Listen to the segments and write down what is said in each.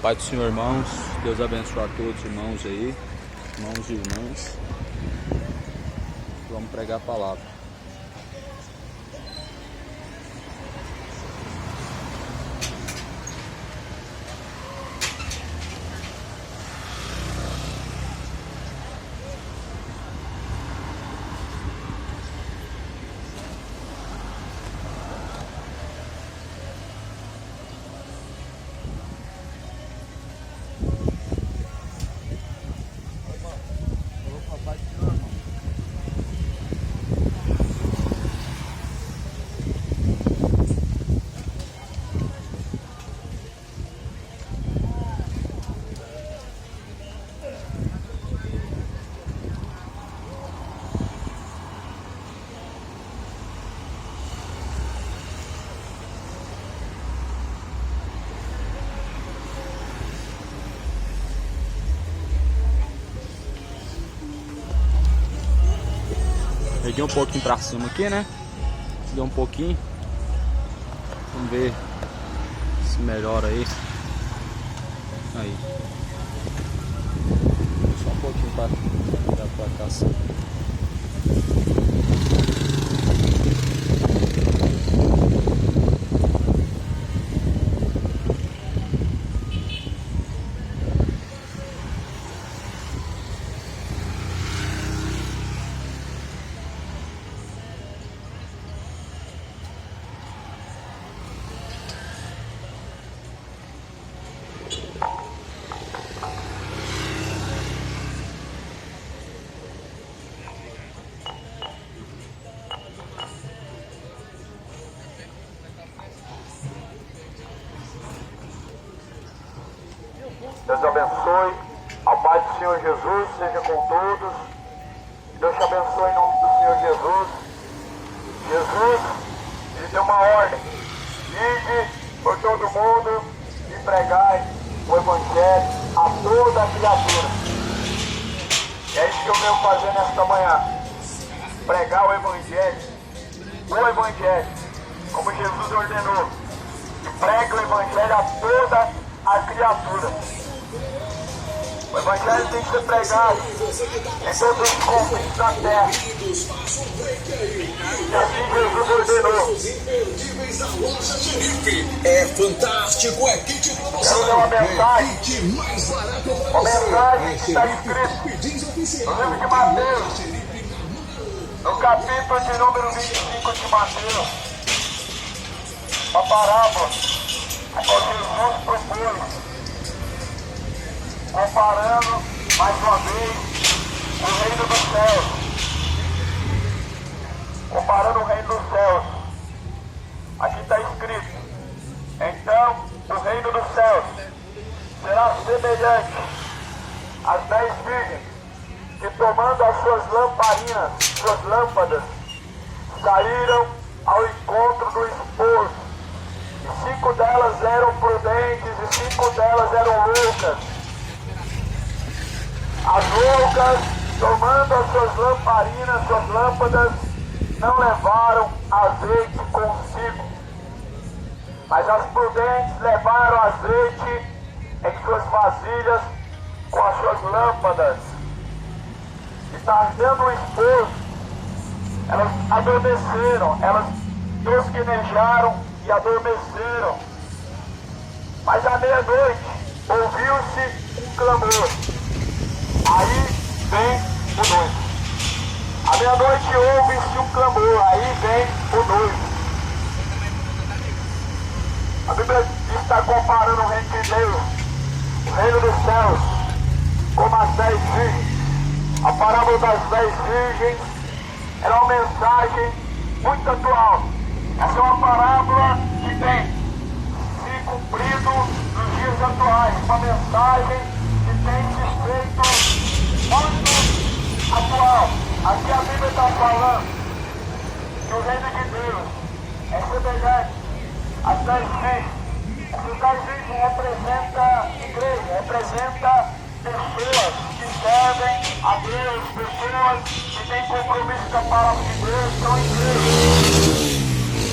Pai do Senhor, irmãos, Deus abençoe a todos, irmãos aí, irmãos e irmãs. Vamos pregar a palavra. Peguei um pouquinho pra cima aqui, né? Deu um pouquinho. Vamos ver se melhora aí. Aí. Só um pouquinho pra virar pra cá assim. Deus abençoe, a paz do Senhor Jesus seja com todos. Deus te abençoe em nome do Senhor Jesus. Jesus lhe deu uma ordem: ide por todo mundo e pregai o Evangelho a toda a criatura. E é isso que eu venho fazer nesta manhã: pregar o Evangelho, como Jesus ordenou. Pregue o Evangelho a toda a criatura. O Evangelho tem que ser pregado em todos os confins da terra. E assim Jesus ordenou. É fantástico, é kit promoção. Quero dar uma mensagem que está escrita no livro de Mateus, no capítulo de número 25 de Mateus. Uma parábola a qual Jesus propôs, comparando mais uma vez o reino dos céus. Comparando o reino dos céus. Aqui está escrito: então o reino dos céus será semelhante às 10 virgens que, tomando as suas lamparinas, suas lâmpadas, saíram ao encontro do esposo. E 5 delas eram prudentes e 5 delas eram loucas. As loucas, tomando as suas lamparinas, suas lâmpadas, não levaram azeite consigo. Mas as prudentes levaram azeite em suas vasilhas com as suas lâmpadas. E tardando o esposo, elas adormeceram, elas tosquenejaram e adormeceram. Mas à meia-noite ouviu-se um clamor: aí vem o noivo. À meia-noite ouve-se um clamor: aí vem o noivo. A Bíblia está comparando o reino de Deus, o reino dos céus, como as 10 virgens. A parábola das 10 virgens era uma mensagem muito atual. Essa é uma parábola que tem se cumprido nos dias atuais. Uma mensagem que tem se feito muito atual. Aqui a Bíblia está falando que o reino de Deus é semelhante às 10 virgens. Essas 10 virgens representa igreja, representa pessoas que servem a Deus, pessoas que têm compromisso com a palavra de Deus, são igrejas.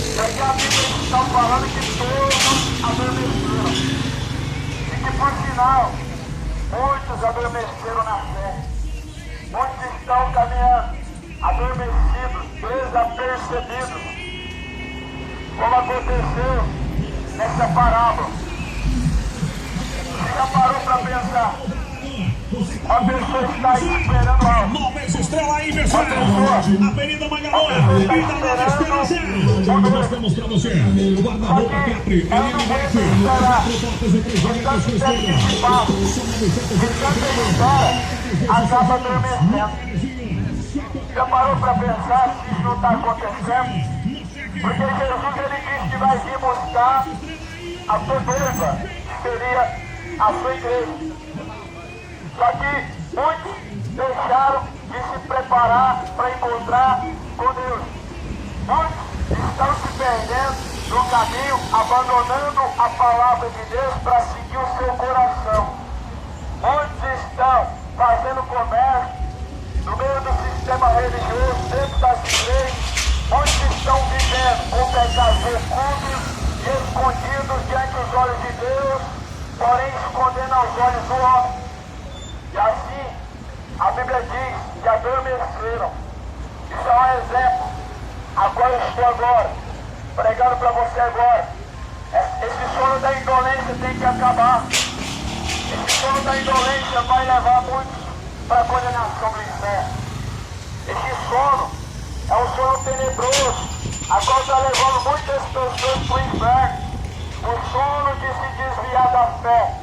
E aqui a Bíblia está falando que todos adormeceram. E que por sinal, muitos adormeceram na fé. Muitos estão caminhando, adormecidos, desapercebidos, como aconteceu nessa parábola. Você já parou para pensar? Uma pessoa está aí esperando algo. Nova estrela aí, pessoal. Avenida Mangalona, Avenida Nova Esperança. Onde nós temos para você o guarda-roupa Capri, LMF, 4 portas e 3 janelas com espelho. Acaba adormecendo. Já parou para pensar se isso não está acontecendo? Porque Jesus ele disse que vai vir buscar a sua noiva, que seria a sua igreja. Só que muitos deixaram de se preparar para encontrar com Deus. Muitos estão se perdendo no caminho, abandonando a palavra de Deus para seguir o seu coração. Muitos estão fazendo comércio no meio do sistema religioso, dentro das igrejas. Muitos estão vivendo com pecados ocultos e escondidos diante dos olhos de Deus, porém escondendo aos olhos do homem. E assim, a Bíblia diz que adormeceram. Isso é um exemplo. Agora eu estou agora, pregando para você agora. Esse sono da indolência tem que acabar. Esse sono da indolência vai levar muitos para a condenação do inferno. Esse sono é um sono tenebroso, a qual está levando muitas pessoas para o inferno. O sono de se desviar da fé.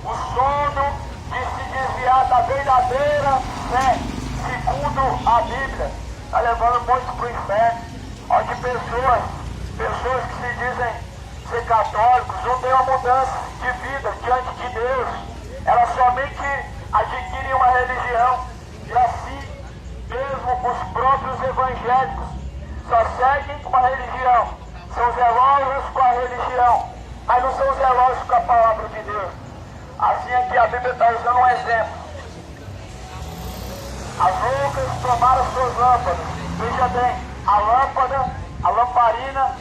O sono de se desviar da verdadeira fé, segundo a Bíblia, está levando muitos para o inferno, onde pessoas que se dizem ser católicos, não têm uma mudança de vida diante de Deus, elas somente adquirem uma religião, e assim mesmo os próprios evangélicos só seguem uma religião, são zelosos com a religião, mas não são zelosos com a palavra de Deus. Assim aqui a Bíblia está usando um exemplo. As loucas tomaram suas lâmpadas. Veja bem, a lâmpada, a lamparina,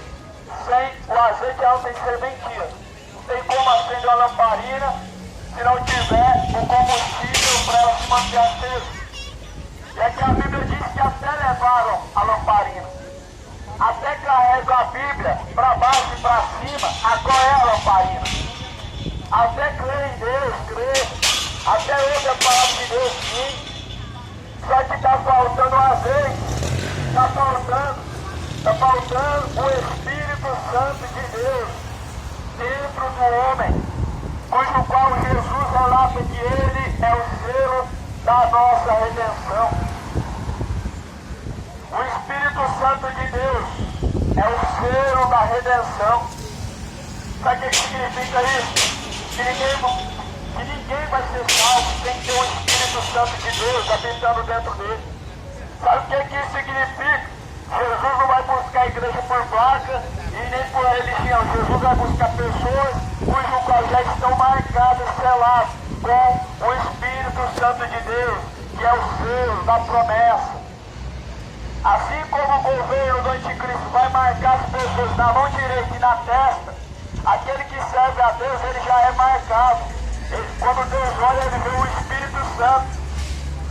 sem o azeite ela tem que ser mentira. Não tem como acender uma lamparina se não tiver o combustível para ela se manter acesa. E aqui a Bíblia diz que até levaram a lamparina. Até carregam a Bíblia para baixo e para cima. Agora é a lamparina. Até crê em Deus, até ouve a palavra de Deus, sim. Só que está faltando o azeite, está faltando o Espírito Santo de Deus dentro do homem, cujo qual Jesus relata que ele é o selo da nossa redenção. O Espírito Santo de Deus é o selo da redenção. Sabe o que significa isso? Que ninguém vai ser salvo sem ter o Espírito Santo de Deus habitando dentro dele. Sabe o que isso significa? Jesus não vai buscar a igreja por placa e nem por religião. Jesus vai buscar pessoas cujo qual já estão marcadas, seladas com o Espírito Santo de Deus, que é o selo da promessa. Assim como o governo do anticristo vai marcar as pessoas na mão direita e na testa, aquele que serve a Deus, ele já é marcado. Quando Deus olha, ele vê o Espírito Santo.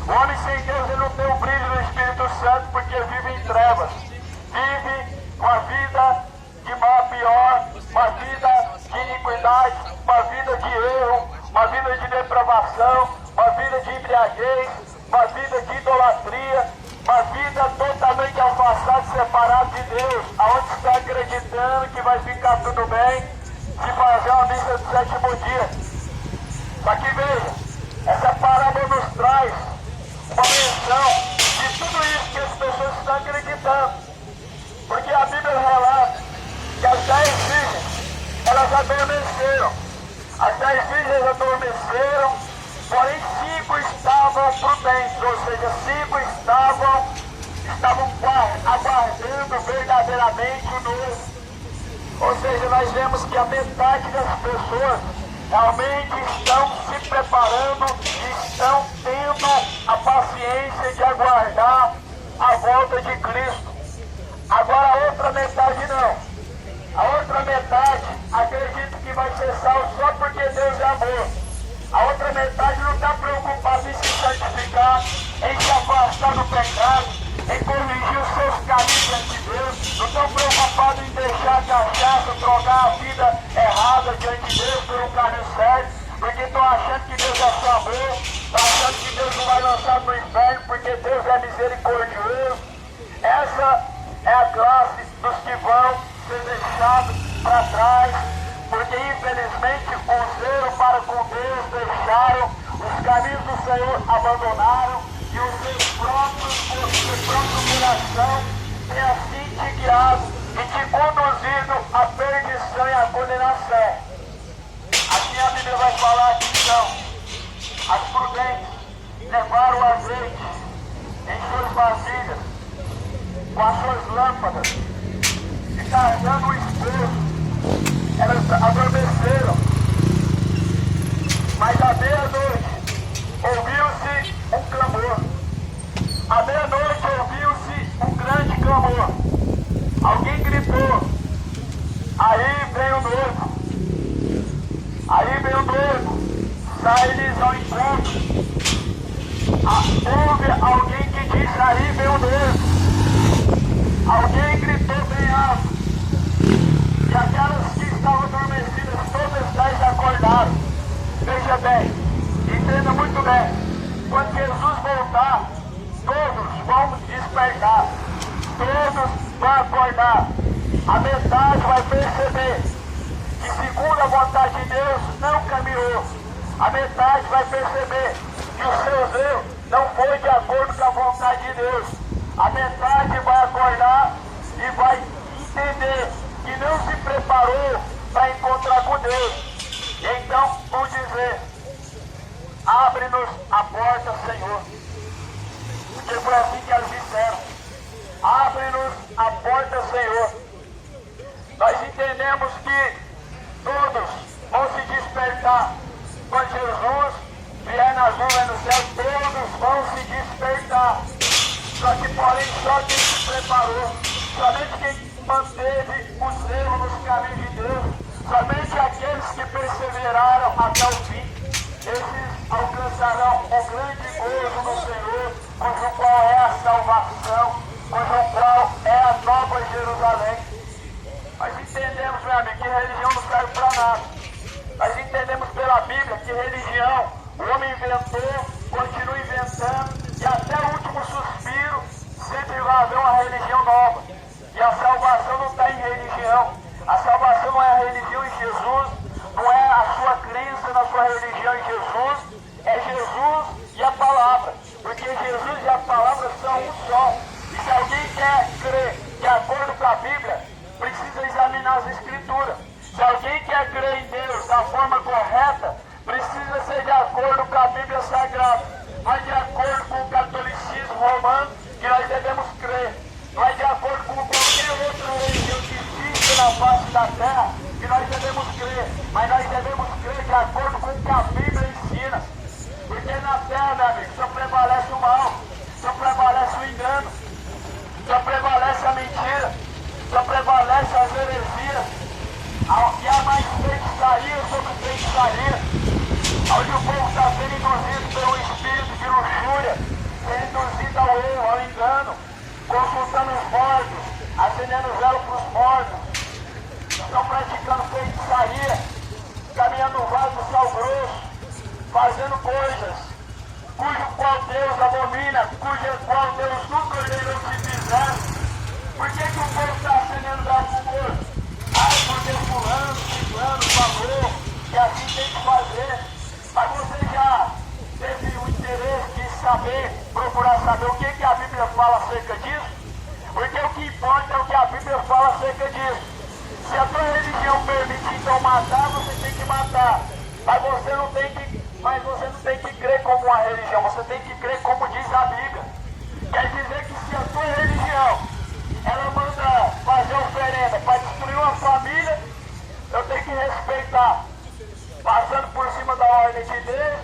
O homem sem Deus, ele não tem o brilho do Espírito Santo, porque vive em trevas. Vive uma vida de mal a pior, uma vida de iniquidade, uma vida de erro, uma vida de depravação, uma vida de embriaguez, uma vida de idolatria, uma vida totalmente afastada, separada de Deus, aonde está acreditando que vai ficar tudo bem, de fazer uma missa do sétimo dia. Só que veja, essa parábola nos traz uma menção de tudo isso que as pessoas estão acreditando. Porque a Bíblia relata que as 10 virgens, elas adormeceram. As 10 virgens adormeceram, porém 5 estavam prudentes, ou seja, 5 estavam aguardando verdadeiramente o noivo. Ou seja, nós vemos que a metade das pessoas realmente estão se preparando e estão tendo a paciência de aguardar a volta de Cristo. Agora a outra metade não. A outra metade acredita que vai ser salvo só porque Deus é amor. A outra metade não está preocupada em se santificar, em se afastar do pecado, em corrigir os seus caminhos diante de Deus. Não estão preocupados em deixar a cachaça, trocar a vida errada diante de Deus por um caminho certo, porque estão achando que Deus é só amor, estão achando que Deus não vai lançar no inferno, porque Deus é misericordioso. Essa é a classe dos que vão ser deixados para trás, porque infelizmente o zelo para com Deus deixaram, os caminhos do Senhor abandonaram, e o seu próprio coração tem assim te guiado e te conduzido à perdição e à condenação. Assim a Bíblia vai falar que então, as prudentes levaram o azeite em suas vasilhas, com as suas lâmpadas, e carregando o esposo, elas adormeceram. Mas à meia-noite ouviu-se um clamor. À meia-noite ouviu-se um grande clamor. Alguém gritou: aí vem o noivo. Aí vem o noivo. Sai-lhes ao encontro. Houve alguém que disse: aí vem o noivo. Alguém gritou bem alto. E aquelas que estavam adormecidas, todas elas acordaram. Veja bem, entenda muito bem. Quando Jesus voltar, todos vão despertar. Todos vão acordar. A metade vai perceber que, segundo a vontade de Deus, não caminhou. A metade vai perceber que o seu zelo não foi de acordo com a vontade de Deus. A metade vai acordar e vai entender que não se preparou para encontrar com Deus. E então vão dizer: abre-nos a porta, Senhor. Porque foi assim que eles disseram: abre-nos a porta, Senhor. Nós entendemos que todos vão se despertar. Quando Jesus vier nas nuvens no céu, todos vão se despertar. Só que, porém, só quem se preparou, somente quem manteve o zelo nos caminhos de Deus, somente aqueles que perseveraram até o fim, esses alcançarão o grande gozo no Senhor, cujo qual é a salvação, cujo qual é a nova Jerusalém. Nós entendemos, meu amigo, que religião não serve para nada. Nós entendemos pela Bíblia que religião o homem inventou, continua inventando, e até o último suspiro sempre vai haver uma religião nova. E a salvação não está em religião. A salvação não é a religião em Jesus, não é a sua crença na sua religião em Jesus, é Jesus e a palavra. Porque Jesus e a palavra são um só. E se alguém quer crer de acordo com a Bíblia, precisa examinar as Escrituras. Se alguém quer crer em Deus da forma correta, precisa ser de acordo com a Bíblia Sagrada. Não é de acordo com o catolicismo romano que nós devemos crer. Não é de acordo com qualquer outra religião que existe na face da terra que nós devemos crer. Mas nós devemos crer de acordo com o que a Bíblia ensina. Porque na terra, meu amigo, só prevalece o mal, só prevalece o engano, só prevalece a mentira, só prevalece as heresias. E há mais feitiçaria sobre feitiçaria, onde o povo está sendo induzido pelo espírito de luxúria, sendo induzido ao erro, ao engano, consultando os mortos, acendendo vela para os mortos, estão praticando feitiçaria, caminhando no vale do sal grosso, fazendo coisas cujo qual Deus abomina, cujo qual Deus nunca ordenou que se fizesse. Por que o povo está acendendo vela para o morto? Porque fulano, ciclano falou que assim tem que fazer. Mas você já teve o interesse de saber, procurar saber o que a Bíblia fala acerca disso? Porque o que importa é o que a Bíblia fala acerca disso. Se a tua religião permite então matar, você tem que matar. Mas você não tem que crer como uma religião, você tem que crer como diz a Bíblia. Quer dizer que se a tua religião ela manda fazer oferenda para destruir uma família, eu tenho que respeitar, passando por cima da ordem de Deus,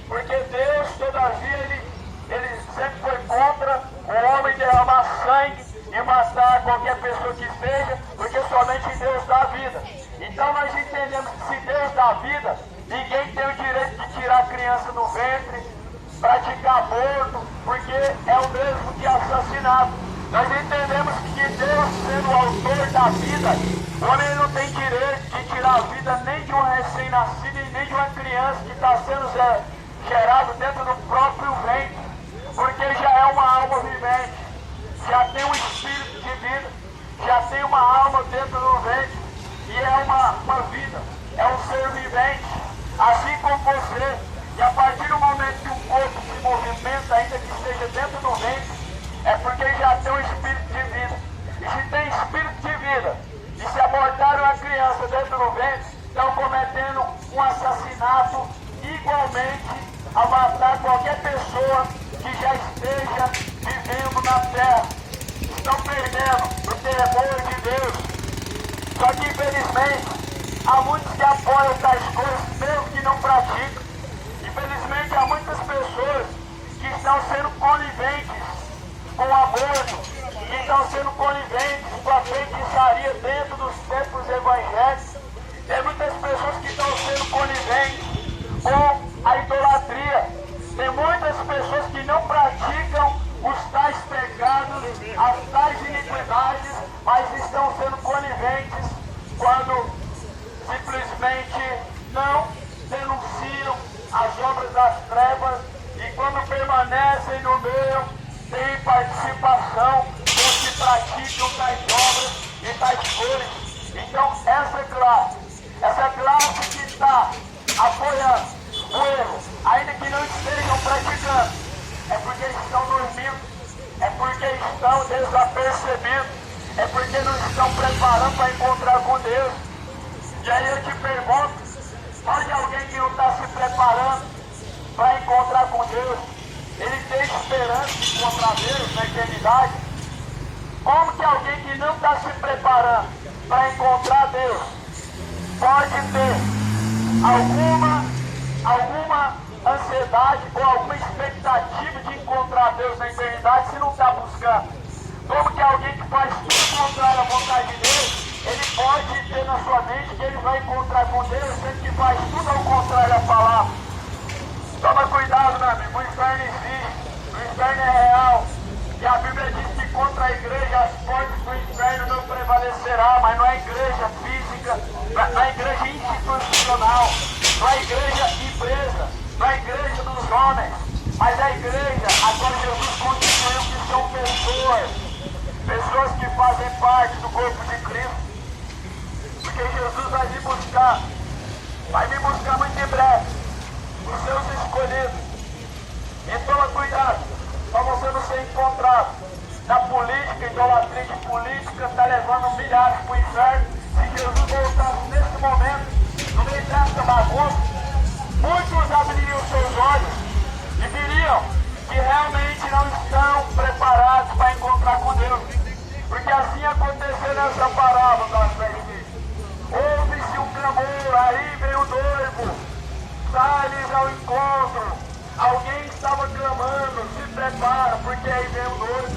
porque Deus, todavia, ele sempre foi contra o homem derramar sangue e matar qualquer pessoa que seja, porque somente Deus dá vida. Então nós entendemos que se Deus dá vida, ninguém tem o direito de tirar tirar a criança do ventre, praticar aborto, porque é o mesmo que assassinato. Nós entendemos que Deus, sendo o autor da vida, o homem não tem direito de tirar a vida nem de um recém-nascido e nem de uma criança que está sendo gerado dentro do próprio ventre, porque já é uma alma vivente, já tem um espírito de vida, já tem uma alma dentro do ventre, e é uma vida, é um ser vivente, assim como você. E a partir do momento que o corpo se movimenta, ainda que esteja dentro do ventre, é porque já tem um espírito de vida. E se tem espírito de vida, e se abortaram a criança dentro do ventre, estão cometendo um assassinato igualmente a matar qualquer pessoa que já esteja vivendo na terra. Estão perdendo o temor de Deus. Só que infelizmente há muitos que apoiam tais coisas, mesmo que não praticam. Infelizmente há muitas pessoas que estão sendo coniventes com o aborto, que estão sendo coniventes com a feitiçaria dentro dos templos evangélicos. Tem muitas pessoas que estão sendo coniventes com a idolatria. Tem muitas pessoas que não praticam os tais pecados, as tais iniquidades, mas estão sendo coniventes quando simplesmente não denunciam as obras das trevas, e quando permanecem no meio, têm participação com os que praticam tais obras e tais coisas. Então essa classe que está apoiando o erro, ainda que não estejam praticando, é porque estão dormindo, é porque estão desapercebidos, é porque não estão preparando para encontrar com Deus. E aí eu te pergunto, pode alguém que não está se preparando para encontrar com Deus, ele tem esperança de encontrar Deus na eternidade? Como que alguém que não está se preparando para encontrar Deus pode ter alguma ansiedade ou alguma expectativa de encontrar Deus na eternidade se não está buscando? Como que alguém que faz tudo contrário à vontade de Deus, ele pode ter na sua mente que ele vai encontrar com Deus, sendo que faz tudo ao contrário da palavra? Toma cuidado, meu amigo, o inferno existe, o inferno é real, e a Bíblia diz que contra a igreja as portas do inferno não prevalecerá, mas não é igreja física, não é igreja institucional, não é igreja empresa, não é igreja dos homens, mas é a igreja a qual Jesus constituiu, que são pessoas que fazem parte do corpo de Cristo, porque Jesus vai me buscar muito em breve, os seus escolhidos. E toma cuidado para você não ser encontrado na política, idolatria de política, está levando milhares para o inferno. Se Jesus voltasse nesse momento, no meio dessa bagunça, muitos abririam seus olhos e viriam que realmente não estão preparados para encontrar com Deus. Porque assim aconteceu nessa parábola das 10 filhas. Houve-se um clamor, aí veio o noivo, sai-lhes ao encontro. Alguém estava clamando, se prepara, porque aí vem o noivo.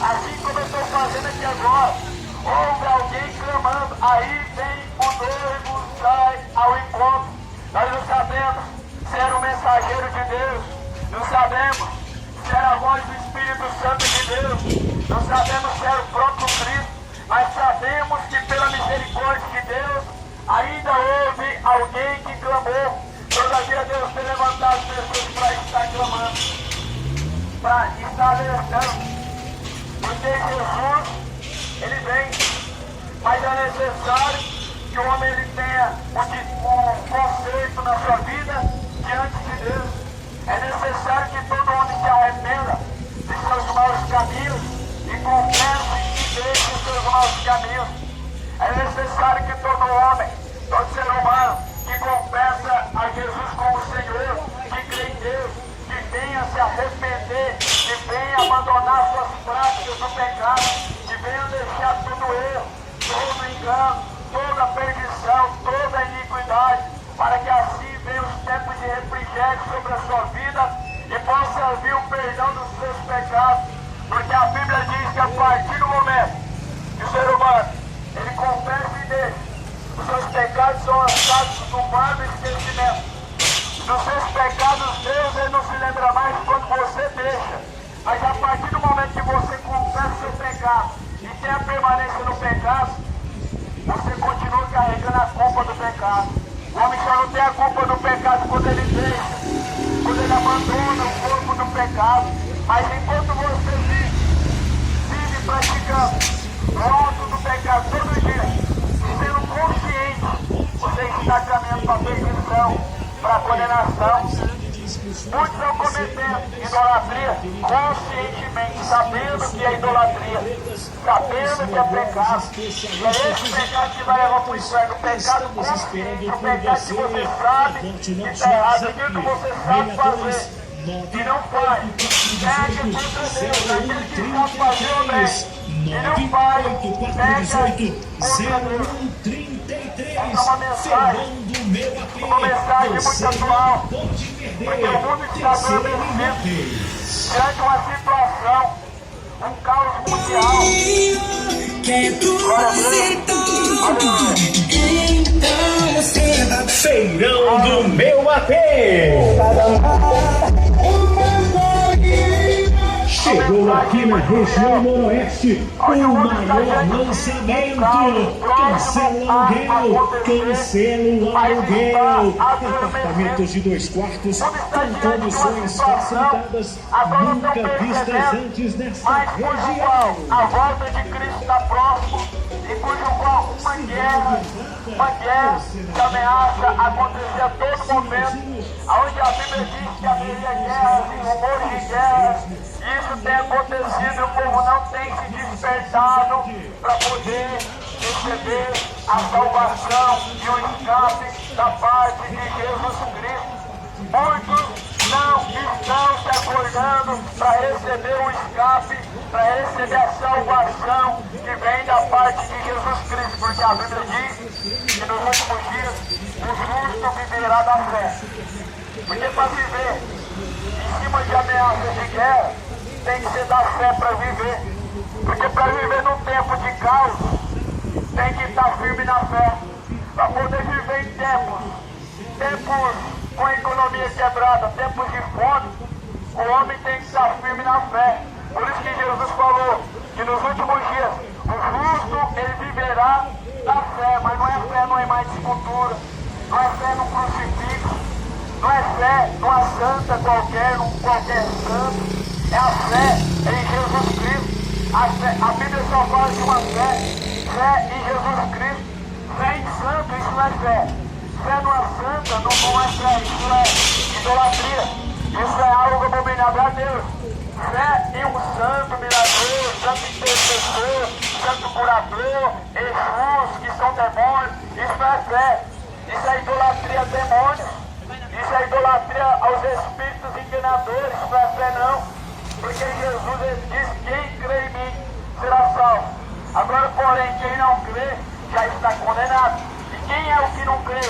Assim como eu estou fazendo aqui agora, houve alguém clamando, aí vem o noivo, sai ao encontro. Nós não sabemos se era o mensageiro de Deus, não sabemos se era a voz do Espírito Santo de Deus, não sabemos se era o próprio Cristo, mas sabemos que pela misericórdia de Deus, ainda houve alguém que clamou. Todavia Deus tem levantado pessoas para estar clamando, para estar alertando, porque Jesus, ele vem, mas é necessário que o homem ele tenha um conceito na sua vida diante de Deus. É necessário que todo homem se arrependa de seus maus caminhos e confesse e deixe os seus maus caminhos. É necessário que todo homem, todo ser humano, que confessa a Jesus como Senhor, que crê em Deus, que venha se arrepender, que venha abandonar suas práticas do pecado, que venha deixar todo erro, todo engano, toda perdição, toda iniquidade, para que assim venham os tempos de refrigério sobre a sua vida e possa vir o perdão dos seus pecados, porque a Bíblia diz que a partir do momento que o ser humano ele confessa e deixa, os seus pecados são lançados no mar do esquecimento. Dos seus pecados, Deus ele não se lembra mais quando você deixa. Mas a partir do momento que você confessa seu pecado e tem a permanência no pecado, você continua carregando a culpa do pecado. O homem só não tem a culpa do pecado quando ele deixa, quando ele abandona o corpo do pecado. Mas enquanto você vive praticando o alto do pecado todo dia, sendo consciente, você está caminhando para a perdição, para a condenação. Muitos estão cometendo idolatria conscientemente, sabendo que é idolatria, sabendo que é pecado. E é esse pecado que vai levar para o inferno, o pecado consciente, o pecado que você sabe que está errado, aquilo que você sabe fazer e não faz. Pega contra Deus, aquele que sabe fazer o bem e não faz, pega contra Deus. Essa é uma mensagem muito atual, porque o mundo está adormecido diante de uma situação, um caos mundial. Feirão do Meu AP. Chegou aqui na região noroeste o maior lançamento. Cancela o aluguel, cancela o aluguel. Apartamentos de 2 quartos com condições facilitadas, nunca vistas antes nessa região. A volta de Cristo está próximo e cujo qual uma guerra que ameaça acontecer a todo momento, onde a Bíblia diz que haveria guerras e rumores de guerras. Isso tem acontecido e o povo não tem se despertado para poder receber a salvação e o escape da parte de Jesus Cristo. Muitos não estão se acordando para receber o escape, para receber a salvação que vem da parte de Jesus Cristo, porque a Bíblia diz que nos últimos dias o justo viverá da fé. Porque para viver em cima de ameaças de guerra, tem que ser da fé para viver. Porque para viver num tempo de caos, tem que estar firme na fé. Para poder viver em tempos com a economia quebrada, tempos de fome, o homem tem que estar firme na fé. Por isso que Jesus falou que nos últimos dias o justo ele viverá da fé, mas não é fé numa imagem de escultura, não é fé no crucifixo, não é fé numa santa qualquer, num qualquer santo. É a fé em Jesus Cristo. A Bíblia só fala de uma fé em Jesus Cristo. Fé em santo, isso não é fé. Fé numa santa não é fé, isso é idolatria. Isso é algo abominável a Deus. Fé em um santo milagroso, santo intercessor, santo curador, Jesus, que são demônios. Isso não é fé. Isso é idolatria a demônios. Isso é idolatria aos espíritos enganadores. Isso não é fé não. Porque Jesus ele diz: quem crê em mim será salvo. Agora, porém, quem não crê já está condenado. E quem é o que não crê?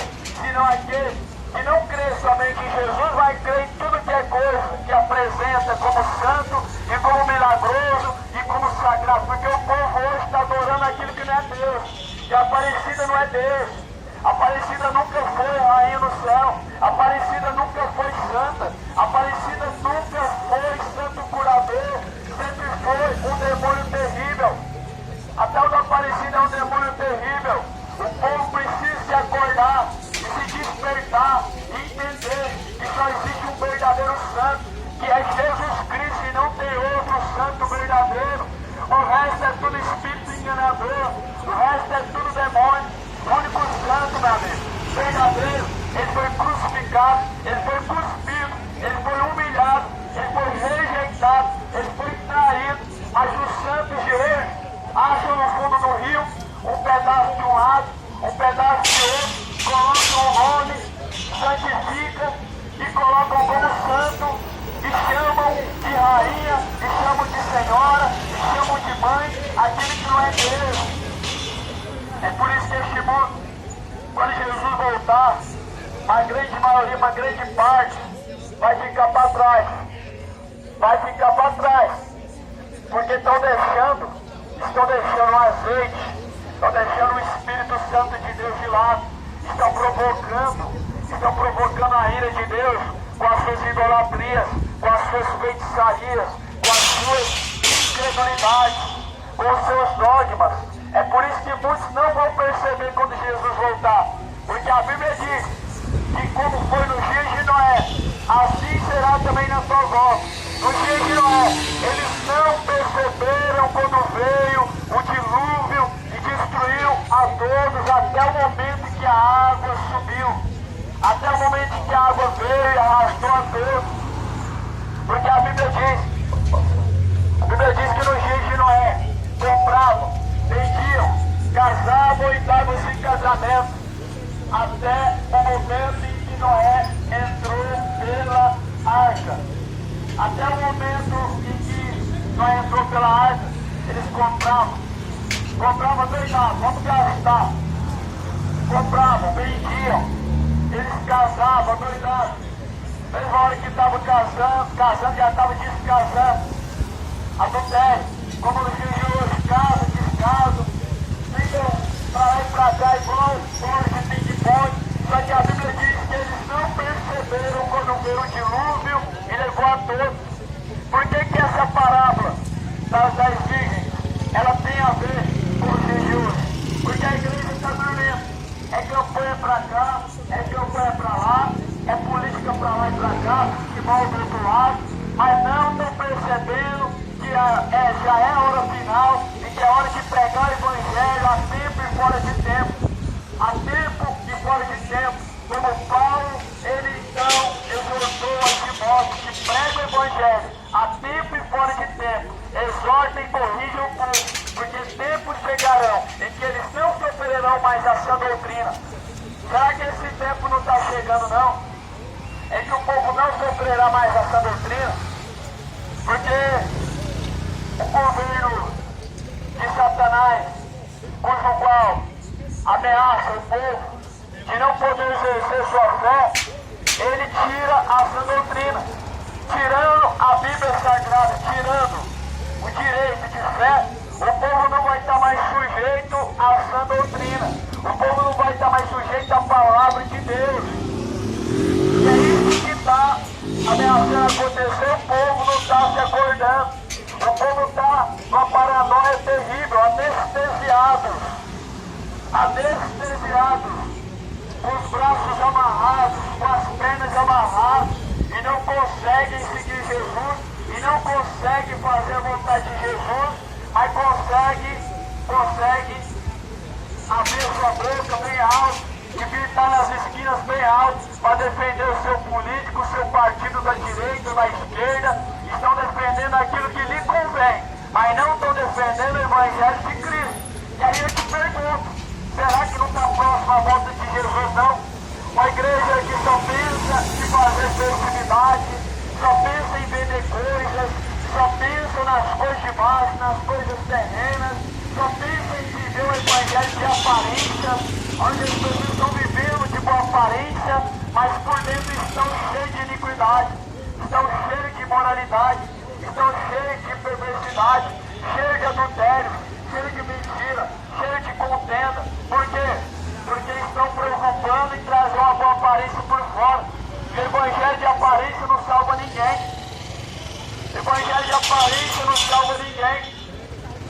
Senão aquele que não crê somente em Jesus, vai crer em tudo que é coisa que apresenta como santo e como milagroso e como sagrado. Porque o povo hoje está adorando aquilo que não é Deus. E a Aparecida não é Deus. A Aparecida nunca foi rainha no céu. A Aparecida nunca foi santa. A Aparecida nunca foi santo curador. Sempre foi um demônio terrível. Até o da Aparecida é um demônio terrível. O povo precisa se acordar e se despertar e entender que só existe um verdadeiro santo, que é Jesus Cristo, e não tem outro santo verdadeiro. O resto é tudo espírito enganador. O resto é tudo demônio. O único santo, meu amigo, verdadeiro, ele foi crucificado, ele foi cuspido, ele foi humilhado, ele foi rejeitado, ele foi traído. Mas os santos de hoje acham no fundo do rio um pedaço de um lado, um pedaço de outro, colocam o nome, santificam e colocam como santo e chamam de rainha, e chamam de senhora, e chamam de mãe, aquele que não é Deus. É por isso que este mundo, quando Jesus voltar, a grande maioria, uma grande parte, vai ficar para trás. Vai ficar para trás. Porque estão deixando o azeite, estão deixando o Espírito Santo de Deus de lado, estão provocando estão provocando a ira de Deus com as suas idolatrias, com as suas feitiçarias, com as suas incredulidades, com os seus dogmas. É por isso que muitos não vão perceber quando Jesus voltar, porque a Bíblia diz que como foi no dia de Noé, assim será também na sua volta. No dia de Noé, eles não perceberam quando veio o dilúvio e destruiu a todos até o momento em que a água subiu. Até o momento em que a água veio e arrastou a todos. Porque a Bíblia diz que nos dias de Noé, compravam, vendiam, casavam e davam-se em casamento, até o momento em que Noé entrou pela arca. Até o momento em que Noé entrou pela arca, eles compravam doidado, vamos gastar. Compravam, vendiam, eles casavam, doidado. Mesma hora que estavam casando, já estavam descasando. Adultério, como nos dias de hoje, casa, descaso, ficam pra lá e pra cá igual hoje tem de ponte. Só que a Bíblia diz que eles não perceberam quando veio o dilúvio e levou a todos. Por que essa parábola das 10 virgens, ela tem a ver com os dias de hoje? Porque a igreja está dormindo. É campanha pra cá, é campanha pra lá, é política pra lá e pra cá, que vai do outro lado, mas não estão percebendo que já é a hora final e que é hora de pregar o evangelho a tempo e fora de tempo. A tempo e fora de tempo. Como Paulo, ele então exortou a Timóteo que prega o evangelho a tempo e fora de tempo. Exorta e corrige o povo, porque tempos chegarão em que eles não sofrerão mais a sã doutrina. Será que esse tempo não está chegando, não? Em que o povo não sofrerá mais a sã doutrina? Porque o governo de Satanás, cujo qual ameaça o povo de não poder exercer sua fé, ele tira a sã doutrina, tirando a Bíblia Sagrada, tirando o direito de fé. O povo não vai estar mais sujeito à sã doutrina, o povo não vai estar mais sujeito à palavra de Deus. E é isso que está ameaçando acontecer. O povo não está se acordando. O povo está numa paranoia terrível, anestesiados, com os braços amarrados, com as pernas amarradas, e não conseguem seguir Jesus, e não conseguem fazer a vontade de Jesus, mas conseguem abrir sua boca bem alto e gritar nas esquinas bem alto para defender o seu político, o seu partido da direita, da esquerda. Estão defendendo aquilo que lhe convém, mas não estão defendendo o evangelho de Cristo. E aí eu te pergunto, será que não está próximo a volta de Jesus, não? Uma igreja que só pensa em fazer festividade, só pensa em vender coisas, só pensa nas coisas de baixo, nas coisas terrenas, só pensa em viver o evangelho de aparência, onde as pessoas estão vivendo de boa aparência, mas por dentro estão cheios de iniquidade, estão cheios de imoralidade, estão cheios de perversidade, cheios de adultério, cheios de mentira, cheios de contenda. Por quê? Porque estão preocupando em trazer uma boa aparência por fora. O evangelho de aparência não salva ninguém. O evangelho de aparência não salva ninguém.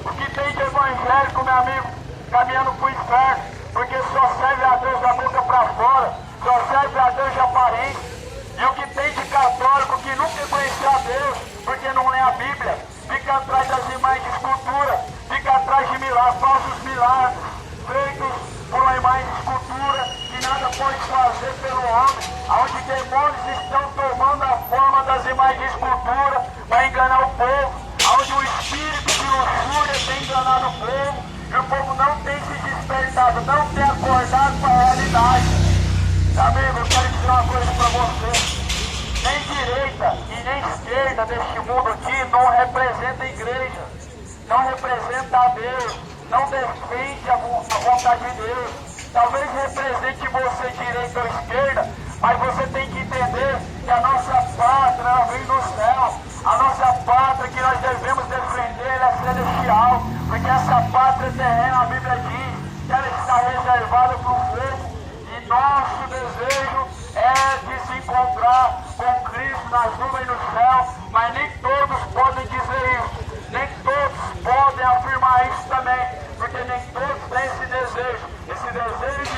O que tem de evangélico, meu amigo, caminhando para o inferno, porque só serve a Deus da boca para fora, só serve a Deus de aparência. E o que tem de católico que nunca conheceu a Deus, porque não lê a Bíblia, fica atrás das imagens de escultura, fica atrás de falsos milagres, feitos por uma imagem de escultura, que nada pode fazer pelo homem, onde demônios estão tomando a forma das imagens de escultura para enganar o povo, onde o espírito de luxúria tem enganado o povo, e o povo não tem se despertado, não tem acordado para a realidade. Amigo, eu quero dizer uma coisa para você. Nem direita e nem esquerda deste mundo aqui não representa a igreja, não representa a Deus, não defende a vontade de Deus. Talvez represente você direita ou esquerda, mas você tem que entender que a nossa pátria ela vem do céu. A nossa pátria que nós devemos defender ela é celestial, porque essa pátria terrena, a Bíblia diz que ela está reservada para o fogo. Nosso desejo é é de se encontrar com Cristo nas nuvens no céu, mas nem todos podem dizer isso, nem todos podem afirmar isso também, porque nem todos têm esse desejo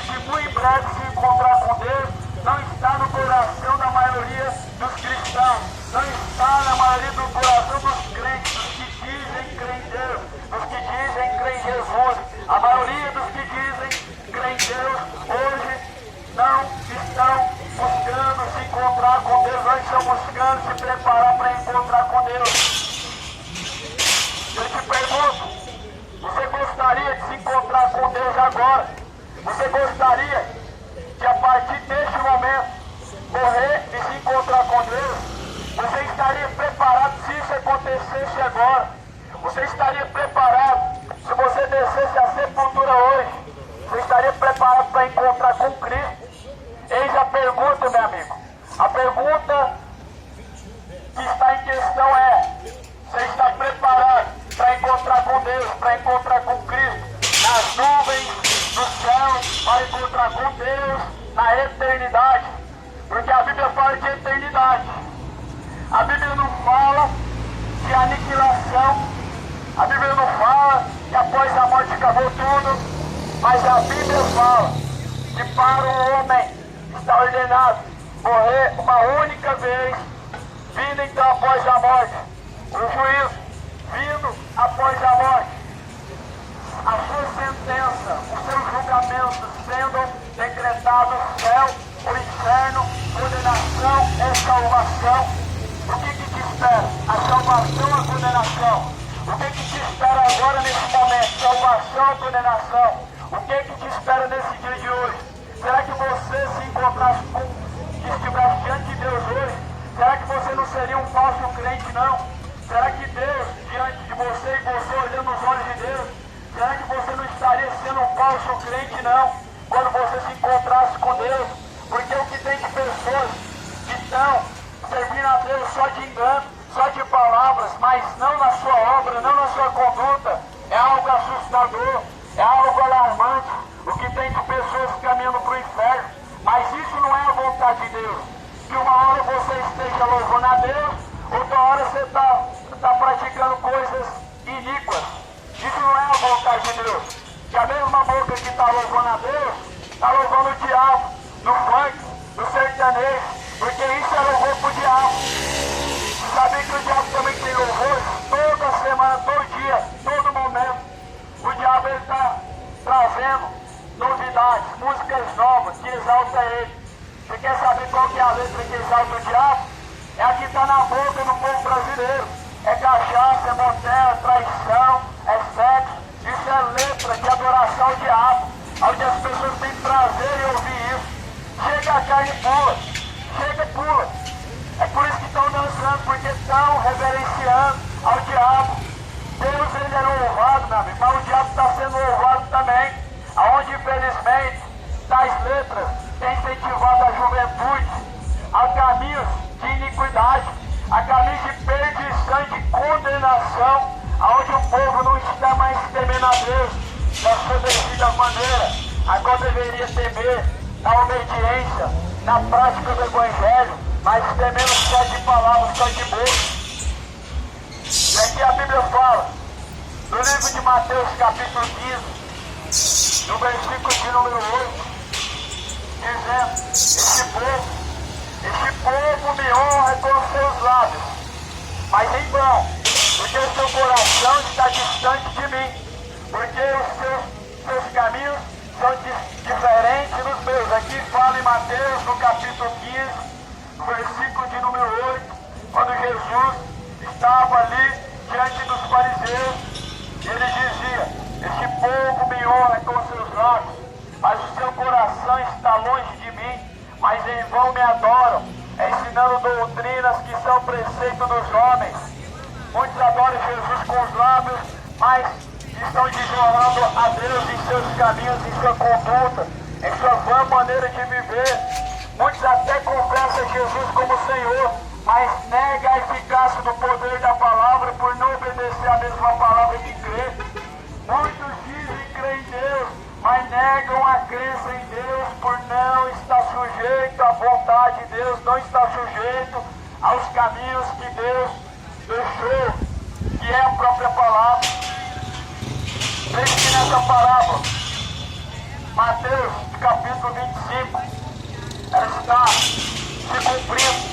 de muito em breve se encontrar com Deus, não está no coração da maioria dos cristãos, não está na maioria do coração dos crentes, dos que dizem crer em Deus, dos que dizem crer em Jesus. A maioria dos que dizem crer em Deus hoje não estão buscando se encontrar com Deus, não estão buscando se preparar para encontrar com Deus. Eu te pergunto, você gostaria de se encontrar com Deus agora? Você gostaria de a partir deste momento morrer e se encontrar com Deus? Você estaria preparado se isso acontecesse agora? Você estaria preparado se você descesse a sepultura hoje? Você estaria preparado para encontrar com Cristo? Eis a pergunta, meu amigo. A pergunta que está em questão é: você está preparado para encontrar com Deus, para encontrar com Cristo nas nuvens do céu, para encontrar com Deus na eternidade? Porque a Bíblia fala de eternidade. A Bíblia não fala de aniquilação. A Bíblia não fala que após a morte acabou tudo. Mas a Bíblia fala que para o homem está ordenado morrer uma única vez, vindo então após a morte o juízo, vindo após a morte a sua sentença, o seu julgamento sendo decretado, céu, o inferno, condenação e salvação. O que te espera? A salvação ou a condenação? O que te espera agora nesse momento? Salvação ou condenação? O que te espera nesse dia de hoje? Será que você se encontrasse com que estivesse diante de Deus hoje? Será que você não seria um falso crente, não? Será que Deus, diante de você e você olhando nos olhos de Deus, será que você não estaria sendo um falso crente, não? Quando você se encontrasse com Deus? Porque o que tem de pessoas que estão servindo a Deus só de engano, só de palavras, mas não na sua obra, não na sua conduta, é algo assustador, é algo alarmante. O que tem de pessoas caminhando para o inferno, mas isso não é a vontade de Deus. Que uma hora você esteja louvando a Deus, outra hora você está praticando coisas iníquas. Isso não é a vontade de Deus. Que a mesma boca que está louvando a Deus, está louvando o diabo, no funk, no sertanejo, porque isso é louvor para o diabo. Sabia que o diabo também tem louvor toda semana, todo dia, todo momento. O diabo está trazendo novidades, músicas novas que exaltam ele. Você quer saber qual que é a letra que exalta o diabo? É a que está na boca do povo brasileiro. É cachaça, é motel, é traição, é sexo. Isso é letra de adoração ao diabo, onde as pessoas têm prazer em ouvir isso. Chega a carne e pula, chega e pula. É por isso que estão dançando, porque estão reverenciando ao diabo. Deus, ele é louvado, meu amigo, mas o diabo está sendo louvado também, aonde infelizmente tais letras têm incentivado a juventude a caminhos de iniquidade, a caminhos de perdição e de condenação, aonde o povo não está mais temendo a Deus da sua devida maneira, a qual deveria temer na obediência, na prática do Evangelho, mas temendo só de palavras, só de boca. E aqui a Bíblia fala, no livro de Mateus capítulo 15, no versículo de número 8, dizendo: este povo me honra com seus lábios, mas em vão, porque o seu coração está distante de mim, porque os seus caminhos são diferentes dos meus. Aqui fala em Mateus, no capítulo 15, no versículo de número 8, quando Jesus estava ali diante dos fariseus, ele dizia: este povo me honra com seus lábios, mas o seu coração está longe de mim, mas em vão me adoram, ensinando doutrinas que são preceito dos homens. Muitos adoram Jesus com os lábios, mas estão desonrando a Deus em seus caminhos, em sua conduta, em sua vã maneira de viver. Muitos até confessam Jesus como Senhor, mas nega a eficácia do poder da palavra por não obedecer a mesma palavra que crê. Muitos dizem crer em Deus, mas negam a crença em Deus por não estar sujeito à vontade de Deus, não estar sujeito aos caminhos que Deus deixou, que é a própria palavra. Veja que nessa parábola, Mateus capítulo 25, ela está se cumprindo.